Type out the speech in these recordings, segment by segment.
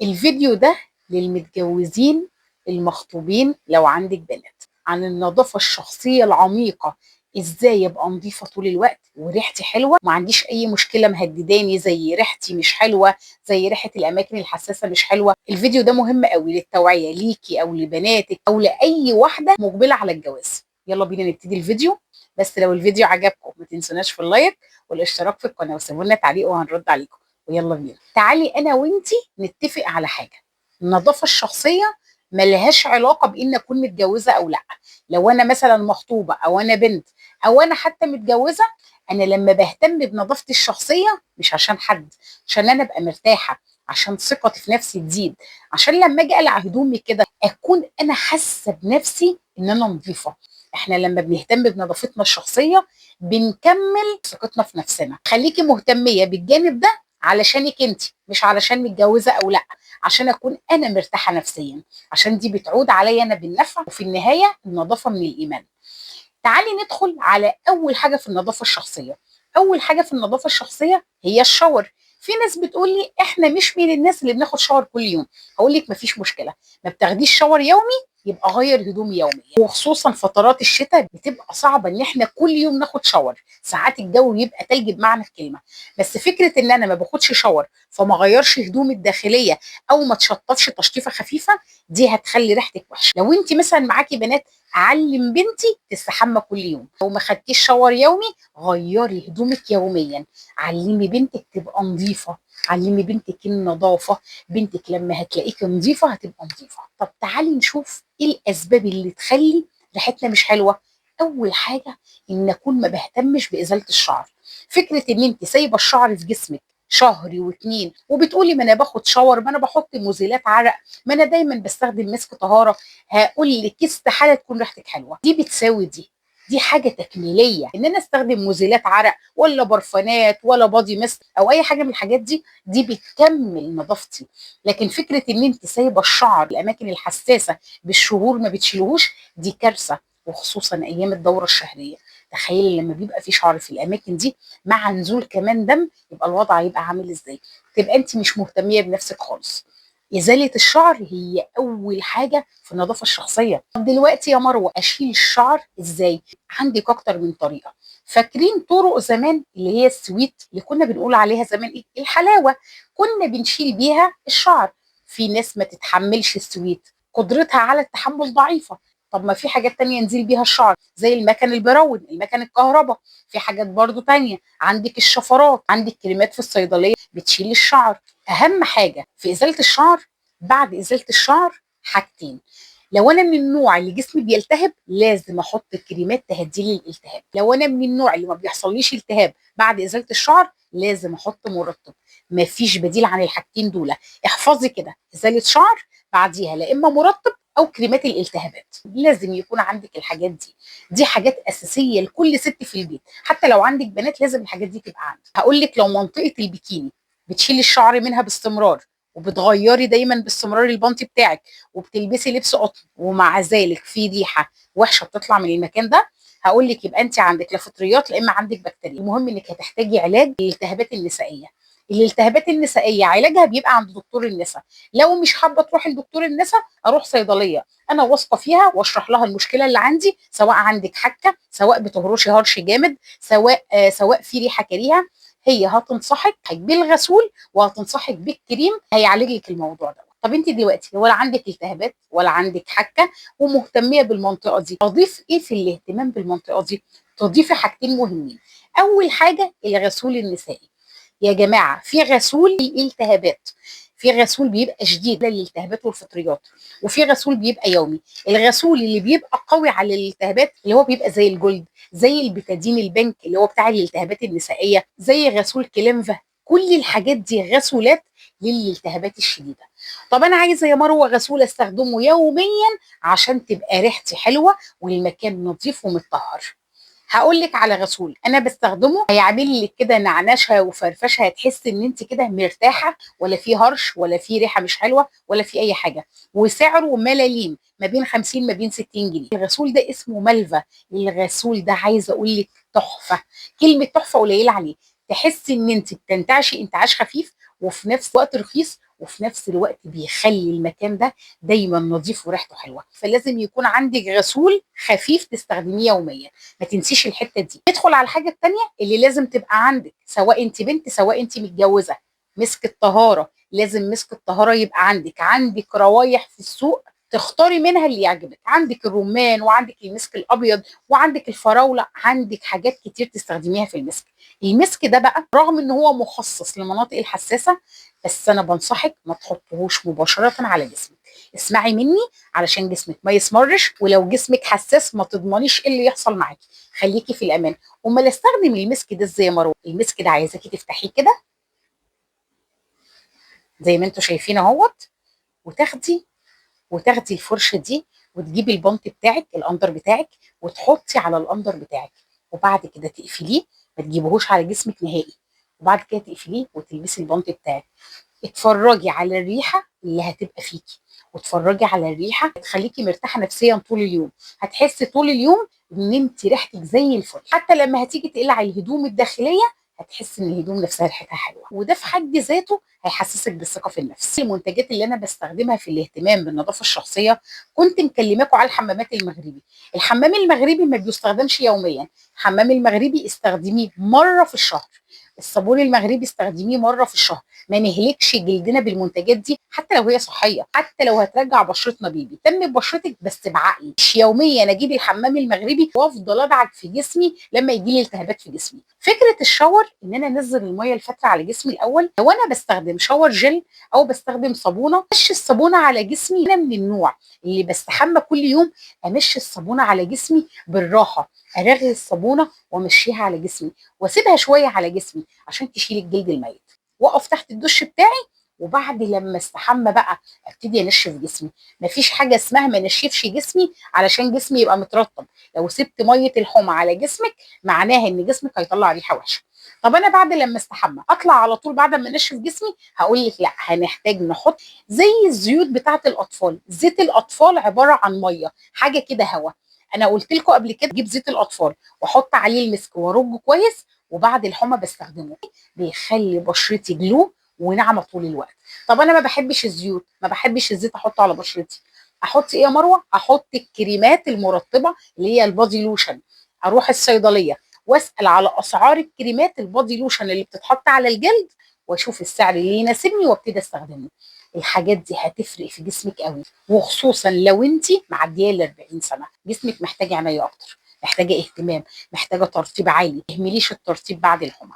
الفيديو ده للمتجوزين المخطوبين لو عندك بنات، عن النظافة الشخصية العميقة. ازاي ابقى نظيفة طول الوقت وريحتي حلوة، ما عنديش اي مشكلة مهدداني زي ريحتي مش حلوة، زي ريحة الاماكن الحساسة مش حلوة. الفيديو ده مهم قوي للتوعية ليكي او لبناتك او لاي واحدة مقبلة على الجواز. يلا بينا نبتدي الفيديو. بس لو الفيديو عجبكم ما تنسوناش في اللايك والاشتراك في القناة وسيبوا لنا تعليق وهنرد عليكم. ويلا بينا، تعالي انا وانتي نتفق على حاجه. النظافه الشخصيه ملهاش علاقه بان اكون متجوزه او لا. لو انا مثلا مخطوبه او انا بنت او انا حتى متجوزه، انا لما بهتم بنظافتي الشخصيه مش عشان حد، عشان انا ابقى مرتاحه، عشان ثقتي في نفسي تزيد، عشان لما اجي اقلع هدومي كده اكون انا حاسه بنفسي ان انا نظيفه. احنا لما بنهتم بنظافتنا الشخصيه بنكمل ثقتنا في نفسنا. خليكي مهتميه بالجانب ده علشانك انت، مش علشان متجوزه او لا، عشان اكون انا مرتاحه نفسيا، عشان دي بتعود عليا انا بالنفع، وفي النهايه النظافه من الايمان. تعالي ندخل على اول حاجه في النظافه الشخصيه. اول حاجه في النظافه الشخصيه هي الشاور. في ناس بتقول لي احنا مش من الناس اللي بناخد شاور كل يوم. هقول لك مفيش مشكله، ما بتاخديش شاور يومي يبقى غير هدوم يوميا، وخصوصا فترات الشتاء بتبقى صعبه ان احنا كل يوم ناخد شاور، ساعات الجو يبقى تلج بمعنى الكلمه. بس فكره ان انا ما باخدش شاور فما غيرش هدومي الداخليه او ما تشطفش تشطيفه خفيفه، دي هتخلي ريحتك وحشه. لو انت مثلا معاكي بنات، علم بنتي تستحمى كل يوم. لو ما خدتيش شاور يومي غيري هدومك يوميا. علمي بنتك تبقى نظيفه، علمي بنتك النظافه. بنتك لما هتلاقيك نظيفه هتبقى نظيفه. طب تعالي نشوف ايه الاسباب اللي تخلي ريحتنا مش حلوه. اول حاجه ان اكون ما بهتمش بازاله الشعر. فكره ان انت سايبه الشعر في جسمك شهر واتنين وبتقولي ما انا باخد شاور، ما انا بحط مزيلات عرق، ما انا دايما بستخدم مسك طهاره، هقول لك استحاله تكون ريحتك حلوه. دي بتساوي دي، دي حاجه تكميليه. ان انا استخدم مزيلات عرق ولا برفانات ولا بادي ميست او اي حاجه من الحاجات دي، دي بتكمل نظافتي. لكن فكره ان انت سايبه الشعر الاماكن الحساسه بالشهور ما بتشيلهوش، دي كارثه، وخصوصا ايام الدوره الشهريه. تخيلي لما بيبقى في شعر في الاماكن دي مع نزول كمان دم، يبقى الوضع هيبقى عامل ازاي؟ تبقى انت مش مهتميه بنفسك خالص. ازاله الشعر هي اول حاجه في النظافه الشخصيه. طب دلوقتي يا مروه اشيل الشعر ازاي؟ عندك اكتر من طريقه. فاكرين طرق زمان اللي هي السويت اللي كنا بنقول عليها زمان ايه؟ الحلاوه. كنا بنشيل بيها الشعر. في ناس ما تتحملش السويت، قدرتها على التحمل ضعيفه. طب ما في حاجات تانية نزيل بيها الشعر زي المكن البراون، المكن الكهرباء. في حاجات برضو تانية، عندك الشفرات، عندك كريمات في الصيدلية بتشيل الشعر. أهم حاجة في إزالة الشعر بعد إزالة الشعر حاجتين. لو انا من النوع اللي جسمي بيلتهب لازم احط كريمات تهدي لي الالتهاب. لو انا من النوع اللي ما بيحصليش التهاب بعد ازاله الشعر لازم احط مرطب. مفيش بديل عن الحاجتين دول. احفظي كده، ازاله شعر بعديها لا اما مرطب او كريمات الالتهابات. لازم يكون عندك الحاجات دي. دي حاجات اساسيه لكل ست في البيت، حتى لو عندك بنات لازم الحاجات دي تبقى عندك. هقول لك لو منطقه البيكيني بتشيلي الشعر منها باستمرار وبتغيري دايما باستمرار البنطي بتاعك وبتلبسي لبس قطن ومع ذلك في ريحه وحشه بتطلع من المكان ده، هقول لك يبقى انت عندك لا فطريات لا اما عندك بكتيريا. المهم انك هتحتاجي علاج للالتهابات النسائيه. الالتهابات النسائيه علاجها بيبقى عند دكتور النساء. لو مش حابه تروحي لدكتور النساء اروح صيدليه انا واثقه فيها واشرح لها المشكله اللي عندي، سواء عندك حكه، سواء بتهرشي هرش جامد، سواء في ريحه كريهه. هي هتنصحك بالغسول وهتنصحك بالكريم هيعالج لك الموضوع ده. طب انت دلوقتي ولا عندك التهابات ولا عندك حكه ومهتميه بالمنطقه دي، اضيف ايه في الاهتمام بالمنطقه دي؟ تضيفي حاجتين مهمين. اول حاجه الغسول النسائي. يا جماعه في غسول الالتهابات، في غسول بيبقى شديد للالتهابات والفطريات، وفي غسول بيبقى يومي. الغسول اللي بيبقى قوي على الالتهابات اللي هو بيبقى زي الجولد، زي البيتادين البنك اللي هو بتاع الالتهابات النسائيه، زي غسول كلينفا. كل الحاجات دي غسولات للالتهابات الشديده. طب انا عايزه يا مروه غسول استخدمه يوميا عشان تبقى ريحتي حلوه والمكان نظيف ومتطهر. هقول لك على غسول انا بستخدمه هيعمل لك كده نعنشه وفرفشه، هتحس ان انت كده مرتاحه، ولا في هرش ولا في ريحه مش حلوه ولا في اي حاجه. وسعره ملاليم، ما بين 50 ما بين 60 جنيه. الغسول ده اسمه ملفا. الغسول ده عايزه اقول لك تحفه. كلمه تحفه قليله عليه. تحسي ان انت بتنتعشي انتعاش خفيف وفي نفس الوقت رخيص، وفي نفس الوقت بيخلي المكان ده دايما نظيف وريحته حلوه. فلازم يكون عندك غسول خفيف تستخدميه يوميا، ما تنسيش الحته دي. ندخل على الحاجه الثانيه اللي لازم تبقى عندك، سواء انت بنت سواء انت متجوزه، مسك الطهاره. لازم مسك الطهاره يبقى عندك روايح في السوق تختاري منها اللي يعجبك. عندك الرمان، وعندك المسك الابيض، وعندك الفراوله، عندك حاجات كتير تستخدميها في المسك. المسك ده بقى رغم ان هو مخصص للمناطق الحساسه، بس انا بنصحك ما تحطهوش مباشره على جسمك. اسمعي مني علشان جسمك ما يسمرش، ولو جسمك حساس ما تضمنيش ايه اللي يحصل معاكي. خليكي في الامان. امال استخدم المسك ده ازاي يا مروه؟ المسك ده عايزاكي تفتحيه كده زي ما انتم شايفين اهوت، وتاخدي الفرشه دي وتجيبي البنط بتاعك الاندر بتاعك وتحطي على الاندر بتاعك، وبعد كده تقفليه. ما تجيبهوش على جسمك نهائي، وبعد كده تقفليه وتلبسي البنط بتاعك. اتفرجي على الريحه اللي هتبقى فيكي، واتفرجي على الريحه تخليكي مرتاحه نفسيا طول اليوم. هتحسي طول اليوم ان انت ريحتك زي الفل. حتى لما هتيجي تقلعي الهدوم الداخليه هتحسي ان الهدوم نفسها ريحتها حلوه، وده في حد ذاته هيحسسك بالثقه في النفس. المنتجات اللي انا بستخدمها في الاهتمام بالنظافه الشخصيه، كنت مكلماكم على الحمامات المغربي. الحمام المغربي ما بيستخدمش يوميا. الحمام المغربي استخدميه مره في الشهر. الصابون المغربي استخدميه مره في الشهر. ما نهلكش جلدنا بالمنتجات دي حتى لو هي صحيه، حتى لو هترجع بشرتنا بيبي. تم ببشرتك بس بعقل، مش يوميا اجيب الحمام المغربي وافضل ادعك في جسمي لما يجي لي التهابات في جسمي. فكره الشاور ان انا انزل الميه الفتره على جسمي الاول. لو انا بستخدم شاور جل او بستخدم صابونه، مش الصابونه على جسمي. انا من النوع اللي بستحمى كل يوم امشي الصابونه على جسمي بالراحه، ارغي الصابونه وامشيها على جسمي واسيبها شويه على جسمي عشان تشيل الجلد الميت. واقف تحت الدش بتاعي، وبعد لما استحمى بقى ابتدي انشف جسمي. مفيش حاجه اسمها ما انشفش جسمي علشان جسمي يبقى مترطب. لو سبت ميه الحمى على جسمك معناها ان جسمك هيطلع ريحه وحشه. طب انا بعد لما استحمى اطلع على طول بعد ما انشف جسمي؟ هقول لك لا، هنحتاج نحط زي الزيوت بتاعه الاطفال. زيت الاطفال عباره عن ميه، حاجه كده هوا. انا قلت لكم قبل كده جيب زيت الاطفال واحط عليه المسك وارجه كويس، وبعد الحمى بستخدمه. بيخلي بشرتي جلو وناعمه طول الوقت. طب انا ما بحبش الزيوت، ما بحبش الزيت احطه على بشرتي. احط ايه يا مروه؟ احط الكريمات المرطبه اللي هي البادي لوشن. اروح الصيدليه واسال على اسعار الكريمات البادي لوشن اللي بتتحط على الجلد، واشوف السعر اللي يناسبني وابتدي استخدمه. الحاجات دي هتفرق في جسمك قوي، وخصوصا لو انت معديه ال 40 سنه. جسمك محتاج عنايه اكتر، محتاجه اهتمام، محتاجه ترطيب عالي. ما تهمليش الترطيب بعد الحمى.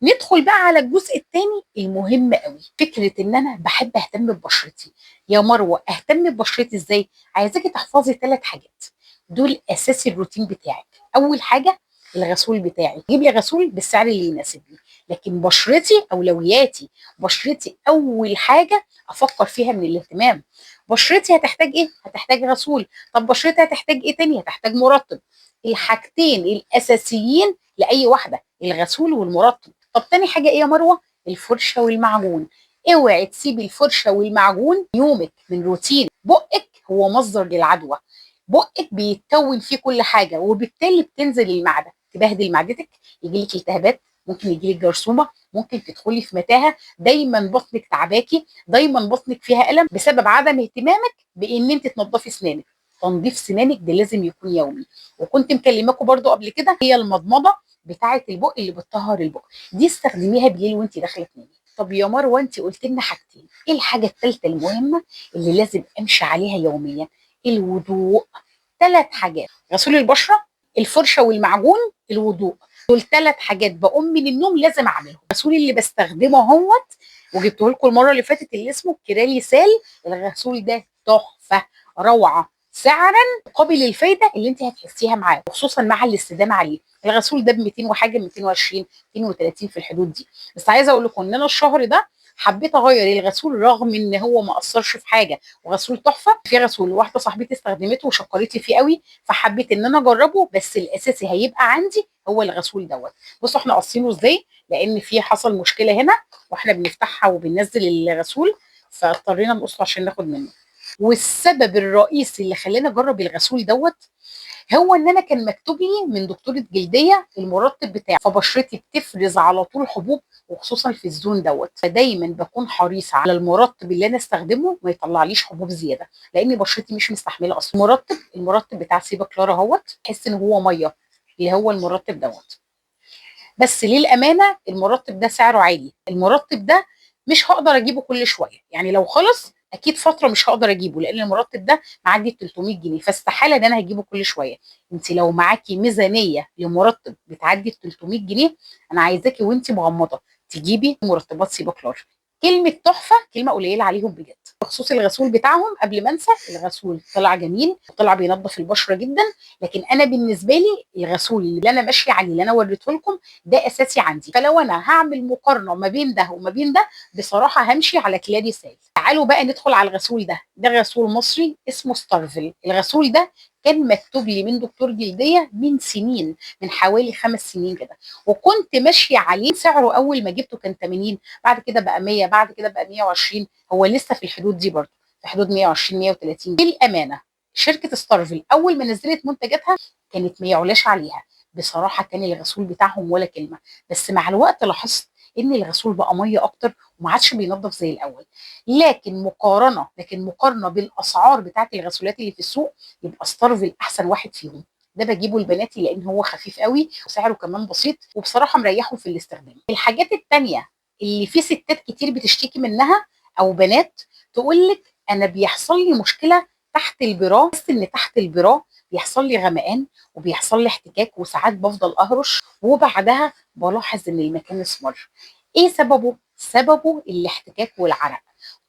ندخل بقى على الجزء الثاني المهم قوي، فكره ان انا بحب اهتم ببشرتي. يا مروه اهتم ببشرتي ازاي؟ عايزاكي تحفظي 3 حاجات، دول اساس الروتين بتاعك. اول حاجه الغسول بتاعي، جيب لي غسول بالسعر اللي يناسبني. لكن بشرتي اولوياتي. بشرتي اول حاجه افكر فيها من الاهتمام. بشرتي هتحتاج ايه؟ هتحتاج غسول. طب بشرتي هتحتاج ايه تاني؟ هتحتاج مرطب. الحاجتين الاساسيين لاي واحده الغسول والمرطب. طب تاني حاجه ايه يا مروه؟ الفرشه والمعجون. اوعي تسيبي الفرشه والمعجون يومك من روتين. بقك هو مصدر للعدوى. بقك بيتكون فيه كل حاجه، وبالتالي بتنزل المعده تبهدل معدتك، يجي لك التهابات، ممكن يجي لك جرثومه، ممكن تدخلي في متاهه، دايما بطنك تعباكي، دايما بطنك فيها الم بسبب عدم اهتمامك بان انت تنظفي اسنانك. تنظيف سنانك ده لازم يكون يومي. وكنت مكلماكم برضو قبل كده هي المضمضه بتاعه البق اللي بتطهر البق، دي استخدميها بالليل وانت داخله تنامي. طب يا مروه انت قلت لنا حاجتين، ايه الحاجه الثالثه المهمه اللي لازم امشي عليها يوميا؟ الوضوء. 3 حاجات: غسول البشره، الفرشه والمعجون، الوضوء. دول 3 حاجات بقوم من النوم لازم اعملهم. الغسول اللي بستخدمه اهوت وجبته لكم المره اللي فاتت اللي اسمه كيرالي سال. الغسول ده تحفه، روعه، سعرا مقابل الفايده اللي انت هتحسيها معاه، وخصوصا مع الاستدامه عليه. الغسول ده ب 200 وحاجه، 220، 230 في الحدود دي. بس عايزه اقول لكم ان انا الشهر ده حبيت اغير الغسول رغم ان هو ما اثرش في حاجه، وغسول تحفه. في غسول واحده صاحبتي استخدمته وشكرت لي فيه قوي، فحبيت ان انا اجربه، بس الاساسي هيبقى عندي هو الغسول دوت. بصوا احنا قاصينه ازاي، لان في حصل مشكله هنا واحنا بنفتحها وبننزل الغسول، فاضطرينا نقصه عشان ناخد منه. والسبب الرئيسي اللي خلاني اجرب الغسول دوت هو ان انا كان مكتوب لي من دكتوره جلديه المرطب بتاعي، فبشرتي بتفرز على طول حبوب، وخصوصا في الزون دوت، فدايما بكون حريصه على المرطب اللي انا استخدمه ما يطلعليش حبوب زياده، لان بشرتي مش مستحمله اصلا. المرطب بتاع سيبا كلارا اهوت، تحس ان هو ميه، اللي هو المرطب دوت. بس للامانه المرطب ده سعره عالي، المرطب ده مش هقدر اجيبه كل شويه، يعني لو خلص اكيد فتره مش هقدر اجيبه، لان المرطب ده معدي 300 جنيه، فاستحاله ان انا هجيبه كل شويه. انت لو معاكي ميزانيه لمرطب بتعدي 300 جنيه، انا عايزاكي وانت مغمضه تجيبي مرطبات سيبا كلار. كلمه تحفه كلمه قليله عليهم بجد. بخصوص الغسول بتاعهم قبل ما انسى، الغسول طلع جميل وطلع بينظف البشره جدا، لكن انا بالنسبه لي الغسول اللي انا ماشيه عليه اللي انا وريته لكم ده اساسي عندي، فلو انا هعمل مقارنه ما بين ده وما بين ده، بصراحه همشي على كلاري سال. تعالوا بقى ندخل على الغسول ده غسول مصري اسمه ستارفل. الغسول ده كان مكتوب لي من دكتور جلديه من سنين، من حوالي 5 سنين كده، وكنت ماشيه عليه. سعره اول ما جبته كان 80، بعد كده بقى 100، بعد كده بقى 120، هو لسه في الحدود دي برضه، في حدود 120 130. بالامانه شركه ستارفل اول ما نزلت منتجاتها كانت ما يعلاش عليها، بصراحه كان الغسول بتاعهم ولا كلمه. بس مع الوقت لاحظت ان الغسول بقى ميه اكتر وما عادش بينظف زي الاول، لكن مقارنه بالاسعار بتاعت الغسولات اللي في السوق، يبقى ستارفل احسن واحد فيهم. ده بجيبه لبناتي لان هو خفيف قوي وسعره كمان بسيط، وبصراحه مريحه في الاستخدام. الحاجات التانيه اللي في ستات كتير بتشتكي منها او بنات، تقول لك انا بيحصل لي مشكله تحت البرا، بس ان تحت البرا بيحصل لي غمقان وبيحصل لي احتكاك، وساعات بفضل اهرش وبعدها بلاحظ ان المكان اسمر. ايه سببه؟ سببه الاحتكاك والعرق.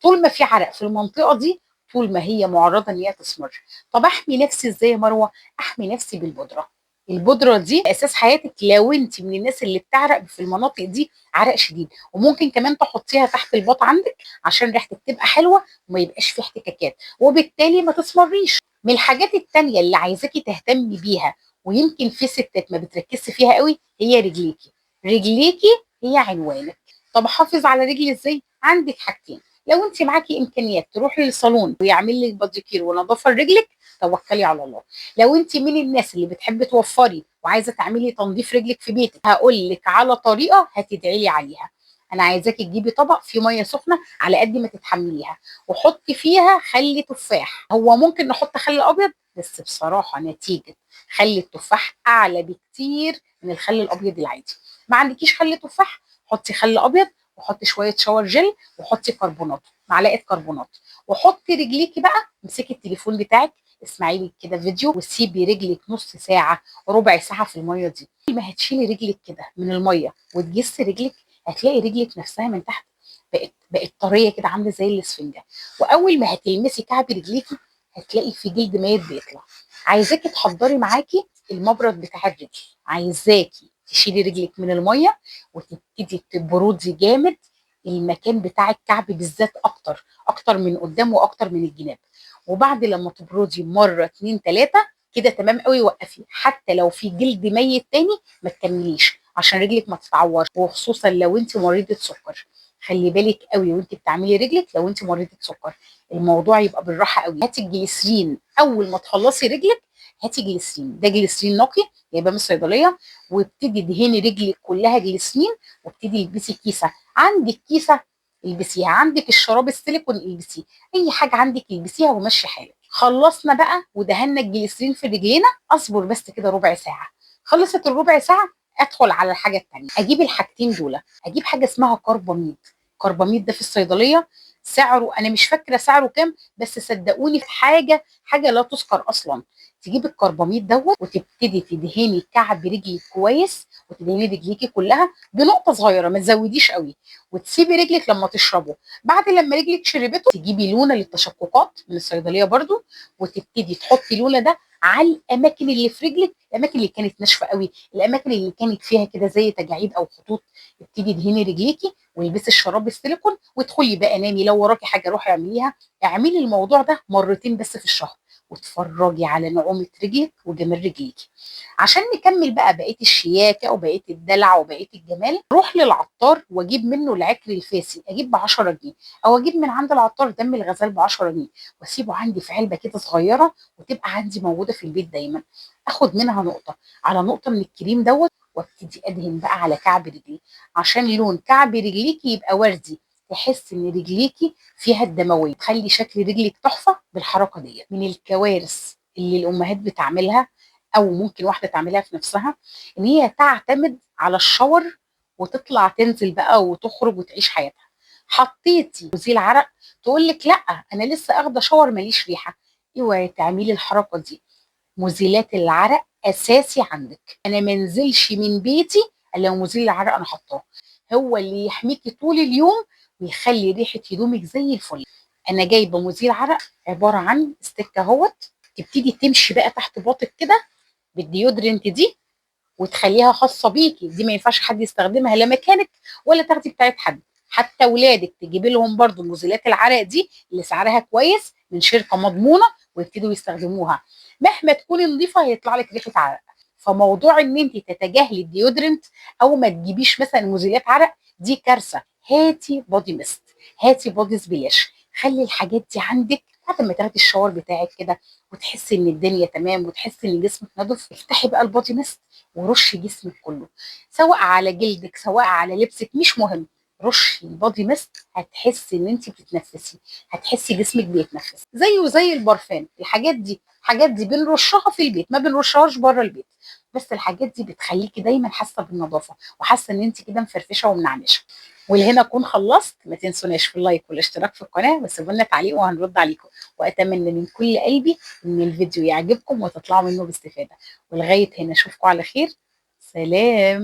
طول ما في عرق في المنطقه دي، طول ما هي معرضه ان هي تسمر. طب احمي نفسي ازاي يا مروه؟ احمي نفسي بالبودره. البودره دي اساس حياتك لو انت من الناس اللي بتعرق في المناطق دي عرق شديد، وممكن كمان تحطيها تحت الباط عندك عشان ريحتك تبقى حلوه وما يبقاش في احتكاكات، وبالتالي ما تسمريش. من الحاجات التانيه اللي عايزاكي تهتمي بيها، ويمكن في ستات ما بتركزش فيها قوي، هي رجليكي. رجليكي هي عنوانك. طب احافظ على رجلي ازاي؟ عندك حاجتين. لو انت معاكي امكانيات تروحي للصالون ويعمل لك باديكير ونظافه لرجلك، توكلي على الله. لو انت من الناس اللي بتحب توفري وعايزه تعملي تنظيف رجلك في بيتك، هقول لك على طريقه هتدعي لي عليها. انا عايزاكي تجيبي طبق فيه ميه سخنه على قد ما تتحمليها، وحطي فيها خل تفاح. هو ممكن نحط خل ابيض، بس بصراحه نتيجه خل التفاح اعلى بكتير من الخل الابيض العادي. ما عندكيش خل تفاح، حطي خل ابيض، وحطي شويه شاور جل، وحطي كربونات، معلقه كربونات، وحطي رجليكي بقى. امسكي التليفون بتاعك، اسمعي لي كده فيديو، وسيبي رجلك نص ساعه ربع ساعه في الميه دي. ما هتشيلي رجلك كده من الميه وتجسي رجلك، هتلاقي رجلك نفسها من تحت بقت طريه كده، عامله زي الاسفنجه. واول ما هتلمسي كعب رجليكي هتلاقي في جلد ميت بيطلع. عايزاكي تحضري معاكي المبرد بتاع الرجل، عايزاكي تشيلي رجلك من الميه وتبتدي تبردي جامد المكان بتاع الكعب بالذات، اكتر من قدام واكتر من الجناب. وبعد لما تبردي مره اتنين تلاته كده تمام قوي، وقفي. حتى لو في جلد ميت تاني ما تكمليش عشان رجلك ما تتعورش، وخصوصا لو انت مريضه سكر. خلي بالك قوي وانت بتعملي رجلك، لو انت مريضه سكر الموضوع يبقى بالراحه قوي. هاتي الجليسرين اول ما تخلصي رجلك، هاتي جليسرين، ده جليسرين نقي جايباه من الصيدليه، وابتدي دهني رجلك كلها جليسرين، وابتدي البسي كيسه. عندك كيسه البسيها، عندك الشراب السيليكون البسيه، اي حاجه عندك البسيها ومشي حالك. خلصنا بقى ودهنا الجليسرين في رجلينا، اصبر بس كده ربع ساعه. خلصت الربع ساعه، ادخل على الحاجه الثانيه، اجيب الحاجتين دول. اجيب حاجه اسمها كرباميد. كرباميد ده في الصيدليه، سعره انا مش فاكره سعره كام، بس صدقوني في حاجه لا تذكر اصلا. تجيب الكرباميد دوت وتبتدي تدهني كعب رجلك كويس، وتدهني رجليكي كلها بنقطه صغيره، ما تزوديش قوي، وتسيبي رجلك لما تشربه. بعد لما رجلك شربته تجيبي لونه للتشققات من الصيدليه برضو، وتبتدي تحطي لونه ده على الاماكن اللي في رجلك، الاماكن اللي كانت ناشفه قوي، الاماكن اللي كانت فيها كده زي تجاعيد او خطوط. ابتدي دهني رجليكي والبسي الشراب السيليكون وادخلي بقى نامي. لو وراكي حاجه روحي اعمليها. اعملي الموضوع ده مرتين بس في الشهر، وتفرجي على نعومه رجلك وجمال رجليك. عشان نكمل بقى بقيه الشياكه وبقيه الدلع وبقيه الجمال، روح للعطار واجيب منه العكر الفاسي، اجيب ب 10 جنيه، او اجيب من عند العطار دم الغزال ب 10 جنيه، واسيبه عندي في علبه كده صغيره وتبقى عندي موجوده في البيت دايما. اخد منها نقطه على نقطه من الكريم دوت، وابتدي ادهن بقى على كعب رجلي، عشان لون كعب رجليكي يبقى وردي، تحس ان رجليكي فيها الدمويه، تخلي شكل رجلك تحفه بالحركه ديت. من الكوارث اللي الامهات بتعملها، او ممكن واحده تعملها في نفسها، ان هي تعتمد على الشاور وتطلع تنزل بقى وتخرج وتعيش حياتها. حطيتي مزيل عرق، تقول لك لا انا لسه اخده شاور ماليش ريحه. اوعي تعملي الحركه دي. مزيلات العرق اساسي عندك. انا ما انزلش من بيتي الا مزيل العرق انا حطاه، هو اللي يحميكي طول اليوم ويخلي ريحه هدومك زي الفل. انا جايبه مزيل عرق عباره عن استك اهوت، تبتدي تمشي بقى تحت باطك كده بالديودرنت دي، وتخليها خاصه بيكي. دي ما ينفعش حد يستخدمها، لا مكانك ولا تاخدي بتاعت حد. حتى ولادك تجيبي لهم برضو مزيلات العرق دي اللي سعرها كويس من شركه مضمونه، ويبتدوا يستخدموها. مهما تكوني نظيفه هيطلع لك ريحه عرق. فموضوع ان انت تتجاهلي الديودرنت او ما تجيبيش مثلا مزيلات عرق دي كارثه. هاتي بودي ميست، هاتي بودي سبلاش، خلي الحاجات دي عندك بعد ما تاخدي الشاور بتاعك كده وتحسي ان الدنيا تمام وتحسي ان جسمك نضف. افتحي بقى البودي ميست ورشي جسمك كله، سواء على جلدك سواء على لبسك مش مهم. رشي البودي ميست، هتحسي ان انت بتتنفسي، هتحسي جسمك بيتنفس زيه زي البرفان. الحاجات دي بنرشها في البيت، ما بنرشهاش بره البيت، بس الحاجات دي بتخليكي دايما حاسه بالنظافه وحاسه ان انت كده مفرفشه ومنعنشه. ولهنا اكون خلصت. ما تنسوناش في اللايك والاشتراك في القناه، وسيبوا لنا تعليق وهنرد عليكم. واتمنى من كل قلبي ان الفيديو يعجبكم وتطلعوا منه باستفاده. ولغايه هنا اشوفكم على خير. سلام.